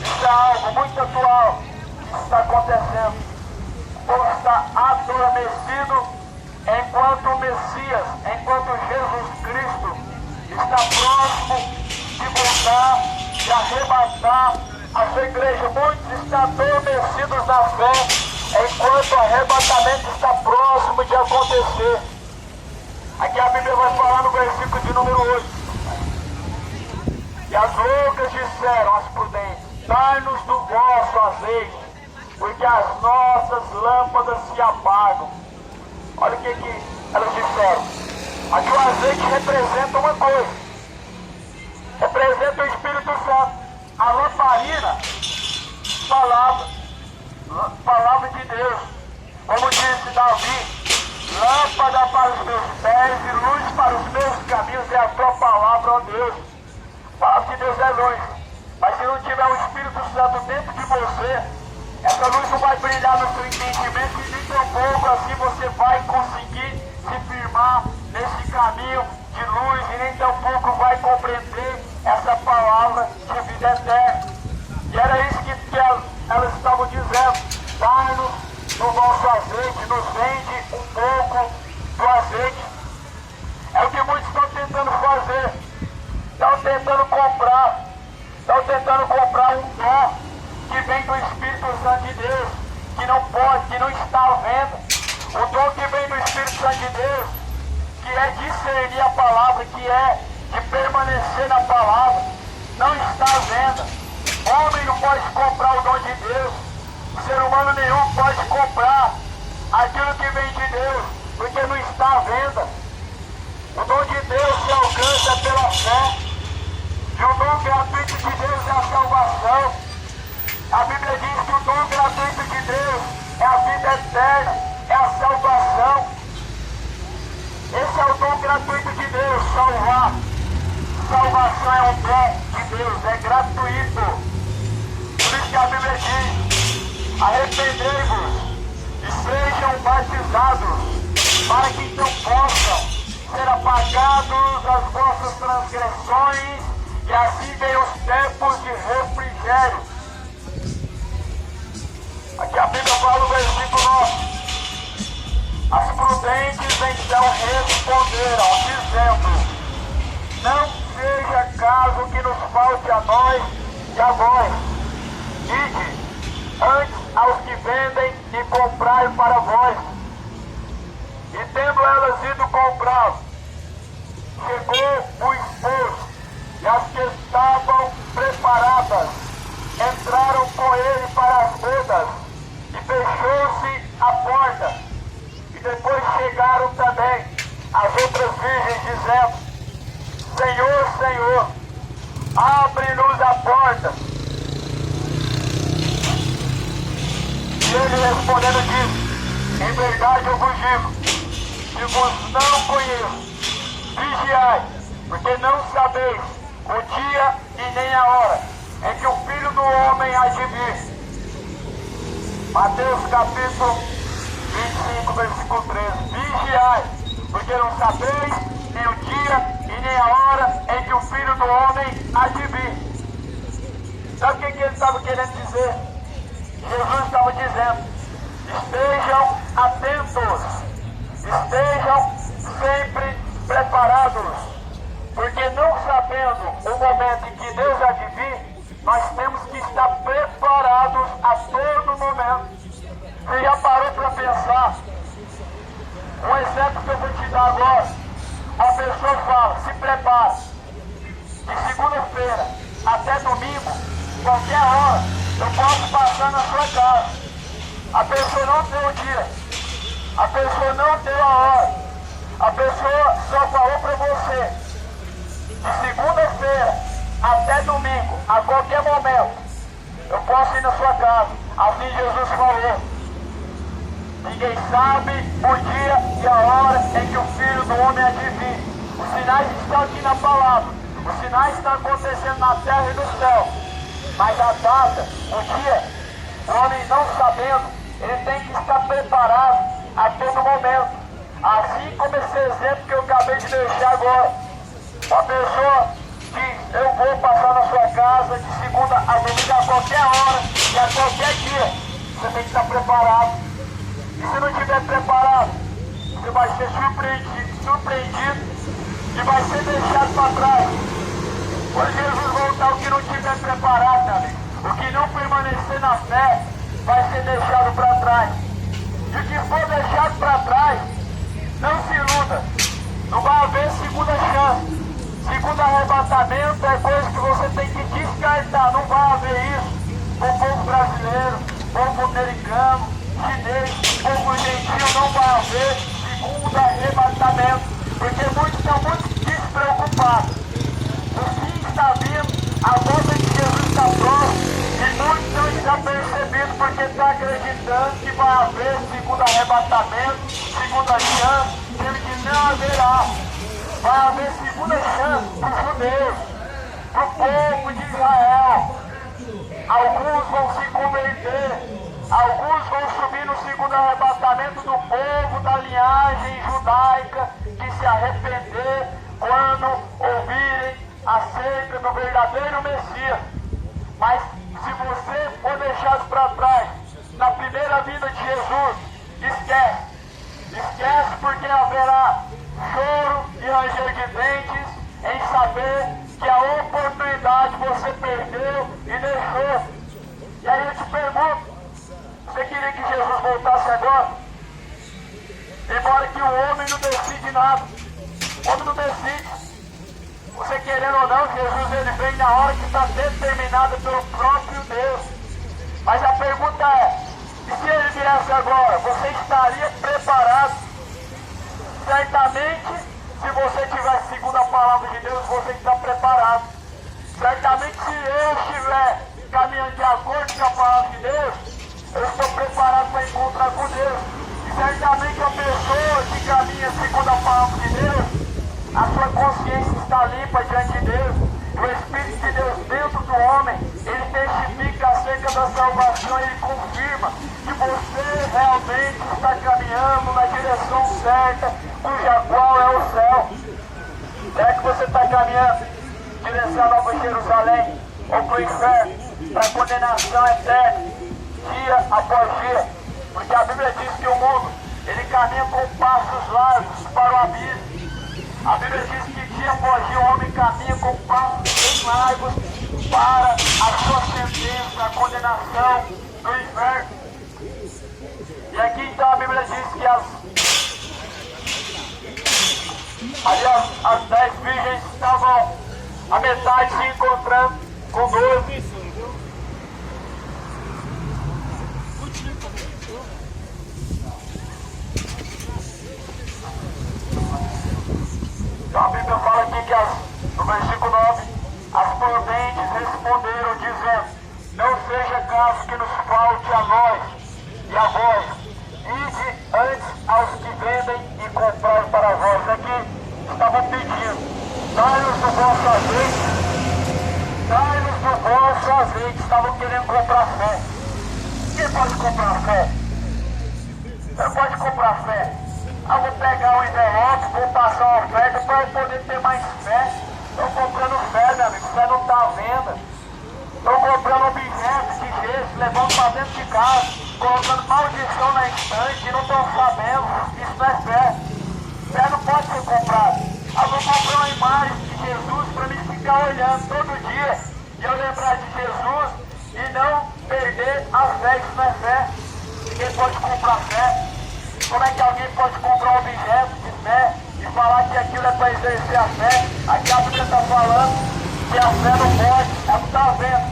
Isso é algo muito atual que está acontecendo. O povo está adormecido enquanto o Messias, enquanto Jesus Cristo está próximo de voltar, de arrebatar a sua igreja. Muitos estão adormecidos na fé, enquanto o arrebatamento está próximo de acontecer. Aqui a Bíblia vai falar no versículo de número 8. E as loucas disseram às prudentes: dai-nos do vosso azeite, porque as nossas lâmpadas se apagam. Olha o que elas disseram. Aqui o azeite representa uma coisa. Representa o Espírito Santo. A lamparina, palavra de Deus. Como disse Davi, lâmpada para os meus pés e luz para os meus caminhos é a tua palavra, ó Deus. A palavra de Deus é luz. Mas se não tiver o Espírito Santo dentro de você, essa luz não vai brilhar no seu entendimento e nem tampouco assim você vai conseguir se firmar nesse caminho de luz e nem tampouco vai compreender essa palavra de vida eterna. E era isso que elas estavam dizendo: dai-nos do vosso azeite, nos vende um pouco do azeite. É o que muitos estão tentando fazer. Estão tentando comprar um dom que vem do Espírito Santo de Deus, que não pode, que não está à venda. O dom que vem do Espírito Santo de Deus, que é discernir a palavra, que é de permanecer na palavra, não está à venda. Homem não pode comprar o dom de Deus, ser humano nenhum pode comprar aquilo que vem de Deus, porque não está à venda. O dom de Deus se alcança pela fé, e o dom gratuito de Deus é a salvação. A Bíblia diz que o dom gratuito de Deus é a vida eterna, é a salvação. Esse é o dom gratuito de Deus, salvar. Salvação é um dom de Deus, é gratuito. Por isso que a Bíblia diz: arrependei-vos e sejam batizados, para que então possam ser apagados as vossas transgressões, e assim venham os tempos de refrigério. Aqui a Bíblia fala no versículo 9: as prudentes então responderam, dizendo: não seja caso que nos falte a nós e a vós. Ide antes aos que vendem e comprai para vós. E tendo elas ido comprar, chegou o esposo, e as que estavam preparadas entraram com ele para as bodas, e fechou-se a porta. E depois chegaram também as outras virgens, dizendo: Senhor, Senhor, abre-nos a porta. E ele respondendo disse: em verdade eu vos digo, que vos não conheço. Vigiai, porque não sabeis o dia e nem a hora em que o Filho do Homem há de vir. Mateus capítulo 25, versículo 13. Vigiai, porque não sabeis nem o dia e nem a hora em que o Filho do Homem há de vir. Sabe o que ele estava querendo dizer? Jesus estava dizendo: estejam atentos, estejam sempre preparados, porque não sabendo o momento em que Deus há de vir, nós temos que estar preparados a todo momento. Você já parou para pensar? Um exemplo que eu vou te dar agora: a pessoa fala, se prepara, de segunda-feira até domingo, qualquer hora, eu posso passar na sua casa. A pessoa não deu o dia, a pessoa não deu a hora, a pessoa só falou para você: de segunda-feira até domingo, a qualquer momento, eu posso ir na sua casa. Assim Jesus falou. Ninguém sabe o dia e a hora em que o Filho do Homem há de vir. Os sinais estão aqui na palavra. Os sinais estão acontecendo na terra e no céu. Mas a data, o dia, o homem não sabendo, ele tem que estar preparado a todo momento. Assim como esse exemplo que eu acabei de deixar agora. Uma pessoa que eu vou passar na sua casa de segunda a domingo a qualquer hora e a qualquer dia. Você tem que estar preparado. E se não estiver preparado, você vai ser surpreendido e vai ser deixado para trás. Quando Jesus voltar, o que não estiver preparado, meu amigo, o que não permanecer na fé, vai ser deixado para trás. E o que for deixado para trás, não se iluda. Não vai haver segunda chance. Segundo arrebatamento é coisa que você tem que descartar. Não vai haver isso com o povo brasileiro, povo americano, chinês, povo gentil. Não vai haver segundo arrebatamento, porque muitos estão muito despreocupados. O fim está vindo, a volta de Jesus está próxima e muitos não estão percebendo porque estão acreditando que vai haver segundo arrebatamento, segunda chance, sendo que não haverá. Vai haver segunda chance para os judeus, para o povo de Israel. Alguns vão se converter, alguns vão subir no segundo arrebatamento do povo da linhagem judaica que se arrepender quando ouvirem acerca do verdadeiro Messias. Mas se você for deixado para trás na primeira vinda de Jesus, esquece. Esquece, porque haverá choro e ranger de dentes em saber que a oportunidade você perdeu e deixou. E aí eu te pergunto, você queria que Jesus voltasse agora? Embora que o homem não decide nada. O homem não decide. Você querendo ou não, Jesus ele vem na hora que está determinada pelo próprio Deus. Mas a pergunta é, e se ele viesse agora, você estaria preparado? Certamente, se você tiver segundo a palavra de Deus, você está preparado. Certamente, se eu estiver caminhando de acordo com a palavra de Deus, eu estou preparado para encontrar com Deus. E certamente a pessoa que caminha segundo a palavra de Deus, a sua consciência está limpa diante de Deus. O Espírito de Deus dentro do homem, ele testifica acerca da salvação e ele confirma que você realmente está caminhando na direção certa, cuja qual é o céu. Será que você está caminhando em direção a Nova Jerusalém ou para o inferno, para a condenação eterna, dia após dia? Porque a Bíblia diz que o mundo, ele caminha com passos largos para o abismo. A Bíblia diz que dia após dia o homem caminha com passos bem largos para a sua sentença, a condenação do inferno. E aqui então a Bíblia diz que as 10 virgens estavam a metade se encontrando com 12. Então a Bíblia fala aqui que no versículo 9, as prudentes responderam dizendo, não seja caso que nos falte a nós e a vós, ide antes aos que vendem e comprai para vós. Aqui estavam pedindo, dai-nos do vosso azeite, dai-nos do vosso azeite, estavam querendo comprar fé. Quem pode comprar fé? Você não pode comprar fé. Eu vou pegar um envelope, vou passar uma oferta para eu poder ter mais fé. Estou comprando fé, meu amigo, fé não está à venda. Estou comprando objetos de gesso, levando para dentro de casa, colocando maldição na estante e não estão sabendo. Isso não é fé. Fé não pode ser comprada. Eu vou comprar uma imagem de Jesus para me ficar olhando todo dia e eu lembrar de Jesus e não perder a fé. Isso não é fé. Ninguém pode comprar fé. Como é que alguém pode comprar um objeto de fé e falar que aquilo é para exercer a fé? Aqui a Bíblia está falando que a fé não pode, ela não está vendo.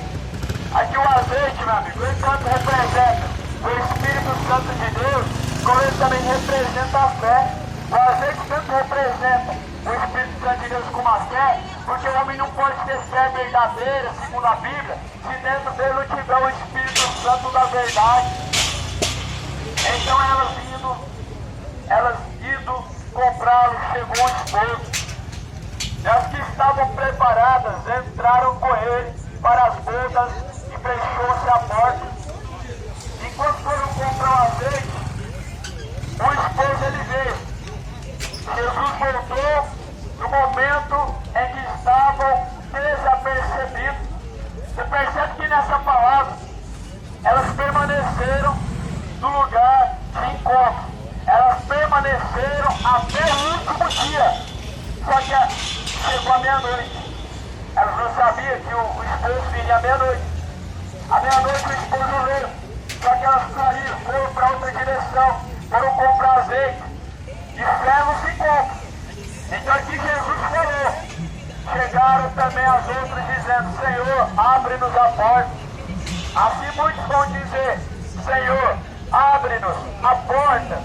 Aqui o azeite, meu amigo, ele tanto representa o Espírito Santo de Deus, como ele também representa a fé. O azeite tanto representa o Espírito Santo de Deus como a fé, porque o homem não pode ter fé verdadeira, segundo a Bíblia, se dentro dele não tiver o Espírito Santo da verdade. Então elas indo comprá-lo, chegou o esposo. E as que estavam preparadas entraram com ele para as bodas e fechou-se a porta. Enquanto foram comprar o azeite, o esposo ele veio. Jesus voltou no momento em que estavam desapercebidos. Você percebe que nessa palavra elas permaneceram no lugar de encontro. Elas permaneceram até o último dia. Só que chegou a meia-noite. Elas não sabiam que o esposo viria à meia-noite. À meia-noite o esposo veio. Só que elas saíram, foram para outra direção, foram comprar azeite. E fé não se compra. Então aqui Jesus falou. Chegaram também as outras dizendo: Senhor, abre-nos a porta. Assim muitos vão dizer: Senhor, abre-nos a porta.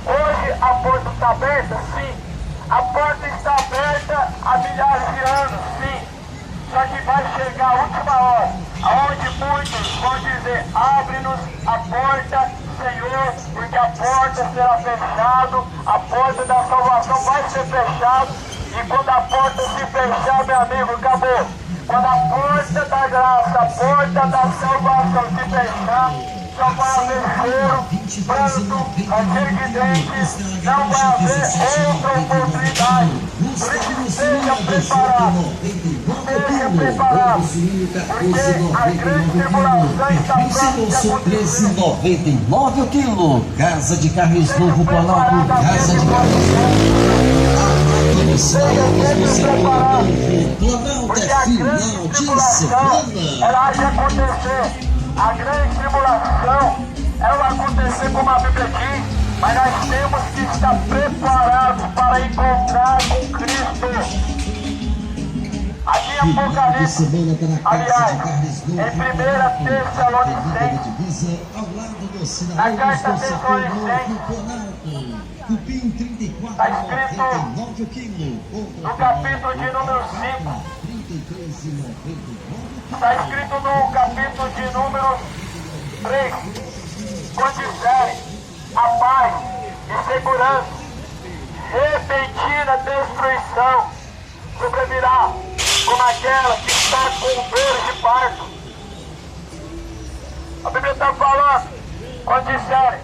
Hoje a porta está aberta? Sim. A porta está aberta há milhares de anos, sim. Só que vai chegar a última hora, onde muitos vão dizer: abre-nos a porta, Senhor, porque a porta será fechada, a porta da salvação vai ser fechada. E quando a porta se fechar, meu amigo, acabou. Quando a porta da graça, a porta da salvação se fechar, só vai haver choro, pranto, ranger de dentes, não vai haver outra oportunidade. Por isso, esteja preparado. Esteja preparado. Porque a grande tribulação está próxima de acontecer. 13,99 o quilo. Casa de Carnes Novo Planalto. Casa de Carnes Novo. Porque a grande tribulação, ela há de acontecer. A grande tribulação, ela vai acontecer como a Bíblia diz, mas nós temos que estar preparados para encontrar com Cristo. Aqui em Apocalipse, aliás, em 1 Tessalonicenses, na carta Tessalonicenses, está escrito no capítulo de número 5, está escrito no capítulo de número 3, quando disserem a paz e segurança, repentina destruição sobrevirá como aquela que está com dores de parto. A Bíblia está falando, quando disserem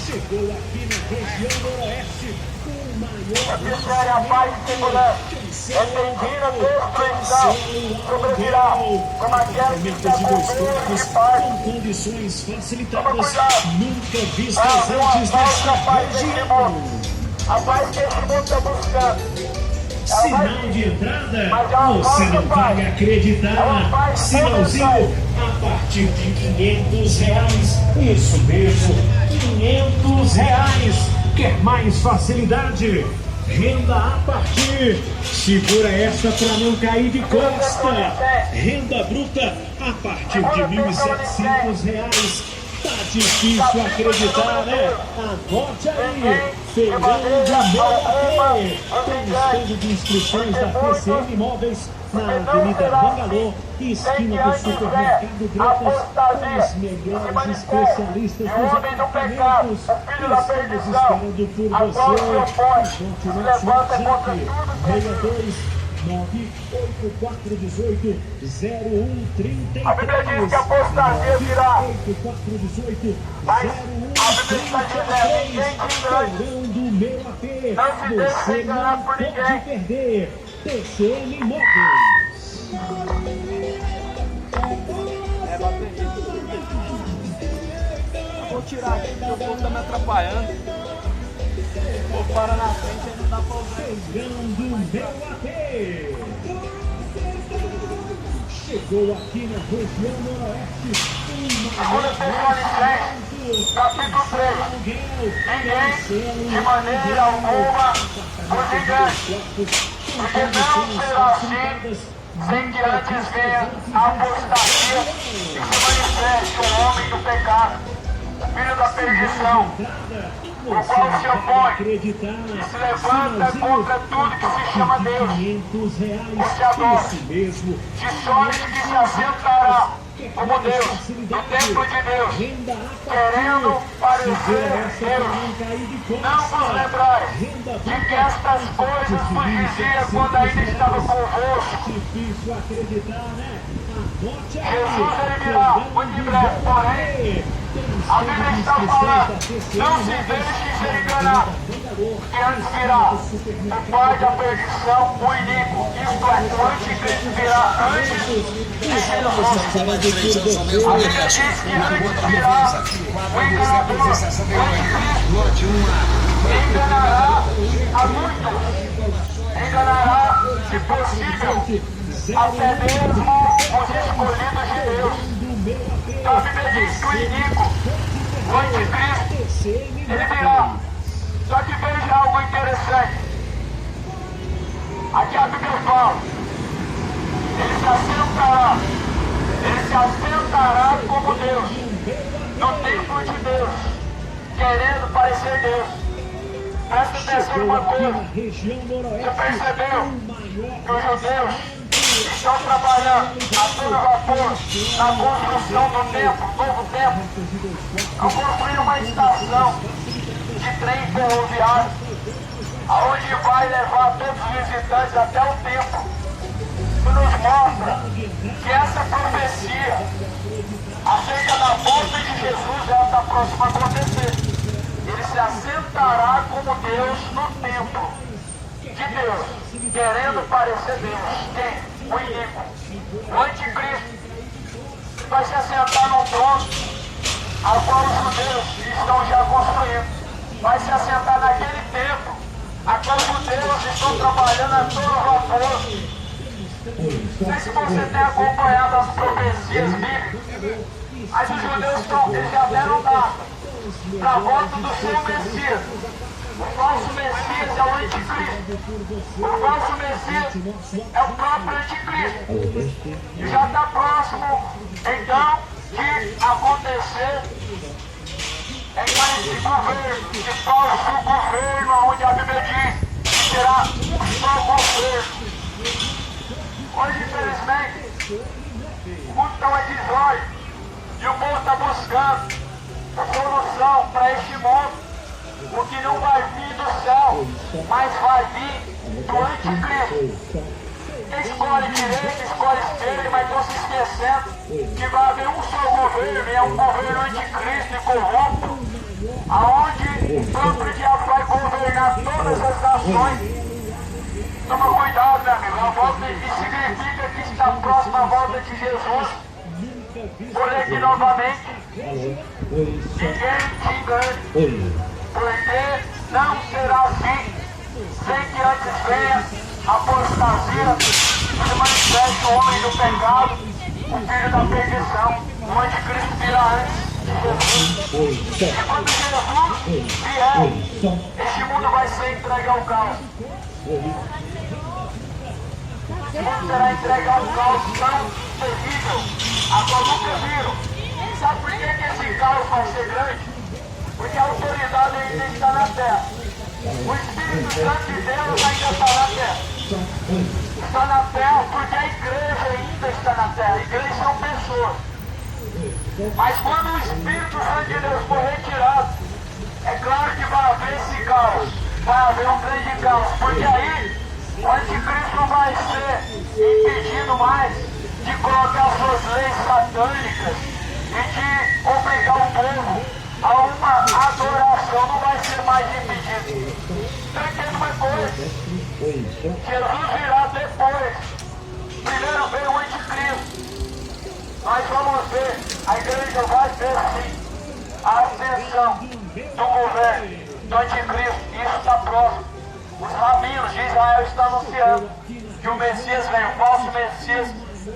chegou aqui na região noroeste com o maior disserem a paz e segurança, repentina destruição sobrevirá como aquela que está com dores de parto. com condições facilitadas, nunca vistas antes nesta região. A paz que esse mundo está buscando. Sinal de entrada, você não vai acreditar. Sinalzinho a partir de R$500. Isso mesmo, R$500. Quer mais facilidade? Renda a partir. Segura essa para não cair de costa. Renda bruta a partir de R$1.700. Tá difícil acreditar, né? Anote aí. Fernando Meia. Tem estande de inscrições da PCM Imóveis na Avenida Bangalô, esquina do Supermercado Gretas. Os melhores especialistas dos apartamentos. Estamos esperando por você. Conte o nosso WhatsApp 62-98418-0133. A Bíblia diz que a apostasia virá. 8418-0133. Mas a Bíblia está dizendo: ninguém te engane. Feirão do meu AP. Não se deixe Você enganar não por pode ninguém. perder. PCM Imóveis. Vou tirar aqui porque o povo tá me atrapalhando. Vou parar na frente e não dá pra ouvir. Feirão do meu AP. Chegou aqui na região noroeste. Segunda Tessalonicenses, capítulo 3. Ninguém, de maneira alguma, vos engane, porque não será assim, sem que antes venha a apostasia e se manifeste o homem do pecado, o filho da perdição, o qual se opõe e se levanta contra tudo que se chama Deus, ou se adora, de sorte que se assentará como Deus, no templo de Deus, querendo parecer Deus. Não vos lembrais de que estas coisas vos dizia quando ainda estava convosco. Jesus ele virá muito em breve, porém, a Bíblia está falando, não se deixe ser enganado, que antes virá o pai da perdição, o iníquo, isto é, o anticristo virá antes de Jesus. A Bíblia diz que antes virá o enganador, o anticristo, enganará a muitos, enganará, se possível, até mesmo os escolhidos de Deus. Então a Bíblia diz que o iníquo, o anticristo, ele virá. Só que veja algo interessante. Aqui a Bíblia fala, ele se assentará como Deus, no templo de Deus, querendo parecer Deus. Presta atenção numa coisa, você percebeu que os judeus estão trabalhando a todo vapor na construção do templo, novo templo. Vão construir uma estação de trem ferroviário, aonde vai levar todos os visitantes até o templo. Isso nos mostra que essa profecia acerca da volta de Jesus já está próxima a acontecer. Ele se assentará como Deus no templo de Deus, querendo parecer Deus. Quem? O iníquo, o anticristo, vai se assentar no trono ao qual os judeus estão já construindo. Vai se assentar naquele templo a qual os judeus estão trabalhando a todo vapor. Não sei se você tem acompanhado as profecias bíblicas, mas os judeus eles já deram data para a volta do seu Messias. O falso Messias é o anticristo. O falso Messias é o próprio anticristo. E já está próximo, então, de acontecer esse governo, esse falso governo, onde a Bíblia diz que será um só governo. Hoje, infelizmente, o mundo está uma desordem e o povo está buscando a solução para este mundo. O que não vai vir do céu, mas vai vir do anticristo. Escolhe direita, escolhe esquerda, mas estão se esquecendo que vai haver um só governo, e é um governo anticristo e corrupto, aonde o próprio diabo vai governar todas as nações. Toma cuidado, meu amigo, a volta, isso significa que está próxima a volta de Jesus. Vou ler aqui novamente. Ninguém te engane, porque não será assim, sem que antes venha a apostasia, se manifeste o homem do pecado, o filho da perdição. O anticristo virá antes de Jesus. E quando Jesus vier, este mundo vai ser entregue ao caos. O mundo será entregue ao caos tão terrível, a qual nunca viram. Sabe por que esse caos vai ser grande? Porque a autoridade ainda está na terra. O Espírito Santo de Deus ainda está na terra. Está na terra porque a igreja ainda está na terra. A igreja são pessoas. Mas quando o Espírito Santo de Deus for retirado, é claro que vai haver esse caos. Vai haver um grande caos. Porque aí o anticristo não vai ser impedido mais de colocar suas leis satânicas e de obrigar o povo a uma adoração. Não vai ser mais impedido. Então entenda uma coisa, Jesus virá depois. Primeiro veio o anticristo. Nós vamos ver, a igreja vai ver sim a ascensão do governo do anticristo. Isso está próximo. Os rabinos de Israel estão anunciando que o Messias vem, o falso Messias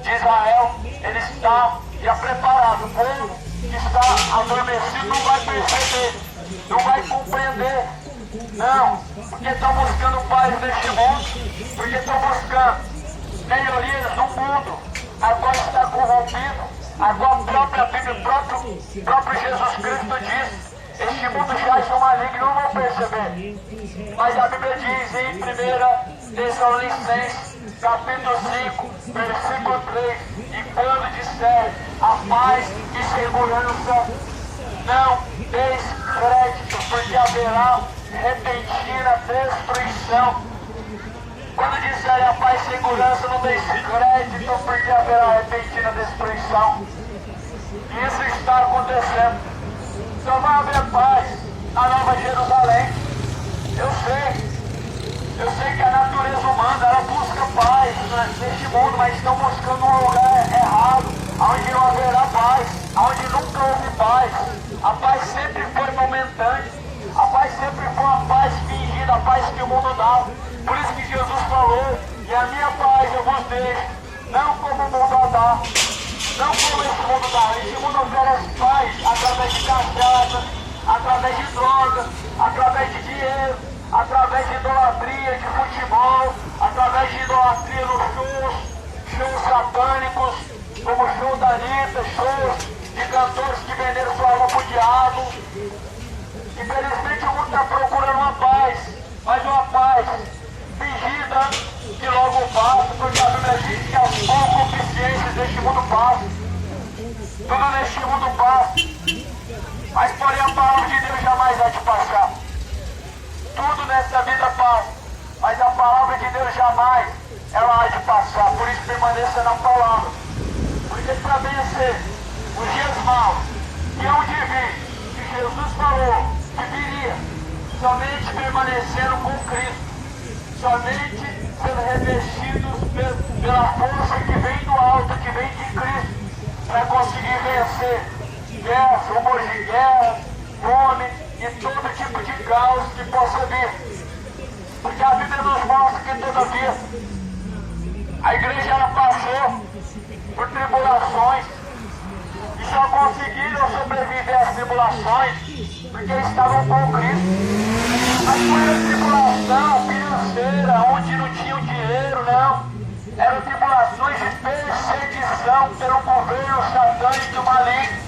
de Israel, ele está já preparado. O povo que está adormecido não vai perceber, não vai compreender. Não, porque estão buscando paz neste mundo, porque estão buscando melhorias no mundo, agora está corrompido, agora a própria Bíblia, o próprio Jesus Cristo diz, este mundo já é maligno, não vão perceber. Mas a Bíblia diz em 1 Tessalonicenses, capítulo 5, versículo 3, e quando disser a paz e segurança, não deis crédito, porque haverá repentina destruição. Quando disserem a paz e segurança, não deis crédito, porque haverá repentina destruição. Isso está acontecendo. Só vai haver paz na Nova Jerusalém. Eu sei que a natureza humana, ela busca paz neste mundo, mas estão buscando um lugar errado, onde não haverá paz, onde nunca houve paz. A paz sempre foi momentânea, a paz sempre foi uma paz fingida, a paz que o mundo dá. Por isso que Jesus falou, e a minha paz eu vos deixo, não como o mundo dá, não como esse mundo dá. Esse mundo oferece paz através de cachaça, através de droga, através de dinheiro, através de idolatria, de futebol, através de idolatria nos shows satânicos, como o show da Anitta, shows de cantores que venderam sua alma pro diabo. Infelizmente o mundo está procurando uma paz, mas uma paz fingida que logo passa, porque a Bíblia diz que as concupiscências deste mundo passam. Tudo neste mundo passa, mas porém a palavra de Deus jamais vai te passar. Tudo nessa vida passa, mas a palavra de Deus jamais ela há de passar. Por isso permaneça na palavra, porque para vencer os dias maus que hão de vir, que Jesus falou que viria, somente permanecendo com Cristo, somente sendo revestidos pela força que vem do alto, que vem de Cristo, para conseguir vencer guerra, rumores de guerra, fome e todo tipo de caos que possa vir. Porque a Bíblia nos mostra que todavia a igreja ela passou por tribulações e só conseguiram sobreviver às tribulações porque estavam com Cristo. Mas não era tribulação financeira, onde não tinham dinheiro, não. Eram tribulações de perseguição pelo governo satânico e maligno.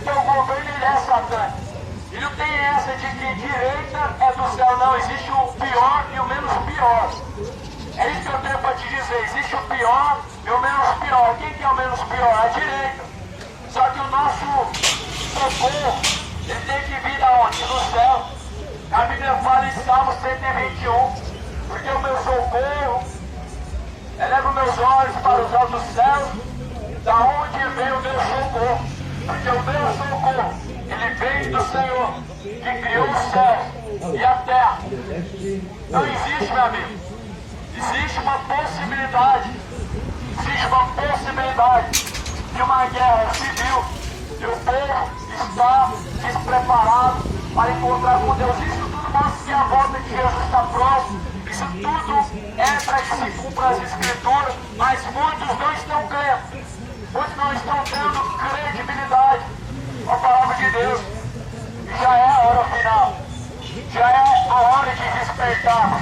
Porque o governo ele é satânico. E não tem essa de que direita é do céu, não. Existe o pior e o menos pior. É isso que eu tenho para te dizer. Existe o pior e o menos pior. Quem que é o menos pior? A direita. Só que o nosso socorro, ele tem que vir da onde? Do céu. A Bíblia fala em Salmo 121. Porque o meu socorro, elevo meus olhos para os altos céus, da onde vem o meu socorro. Porque o meu socorro, ele vem do Senhor, que criou o céu e a terra. Não existe, meu amigo. Existe uma possibilidade de uma guerra civil. E o povo está despreparado para encontrar com Deus. Isso tudo mostra que a volta de Jesus está próxima. Isso tudo é para que se cumpra as escrituras, mas muitos não estão crendo. Muitos não estão tendo credibilidade com a palavra de Deus. E já é a hora final. Já é a hora de despertar.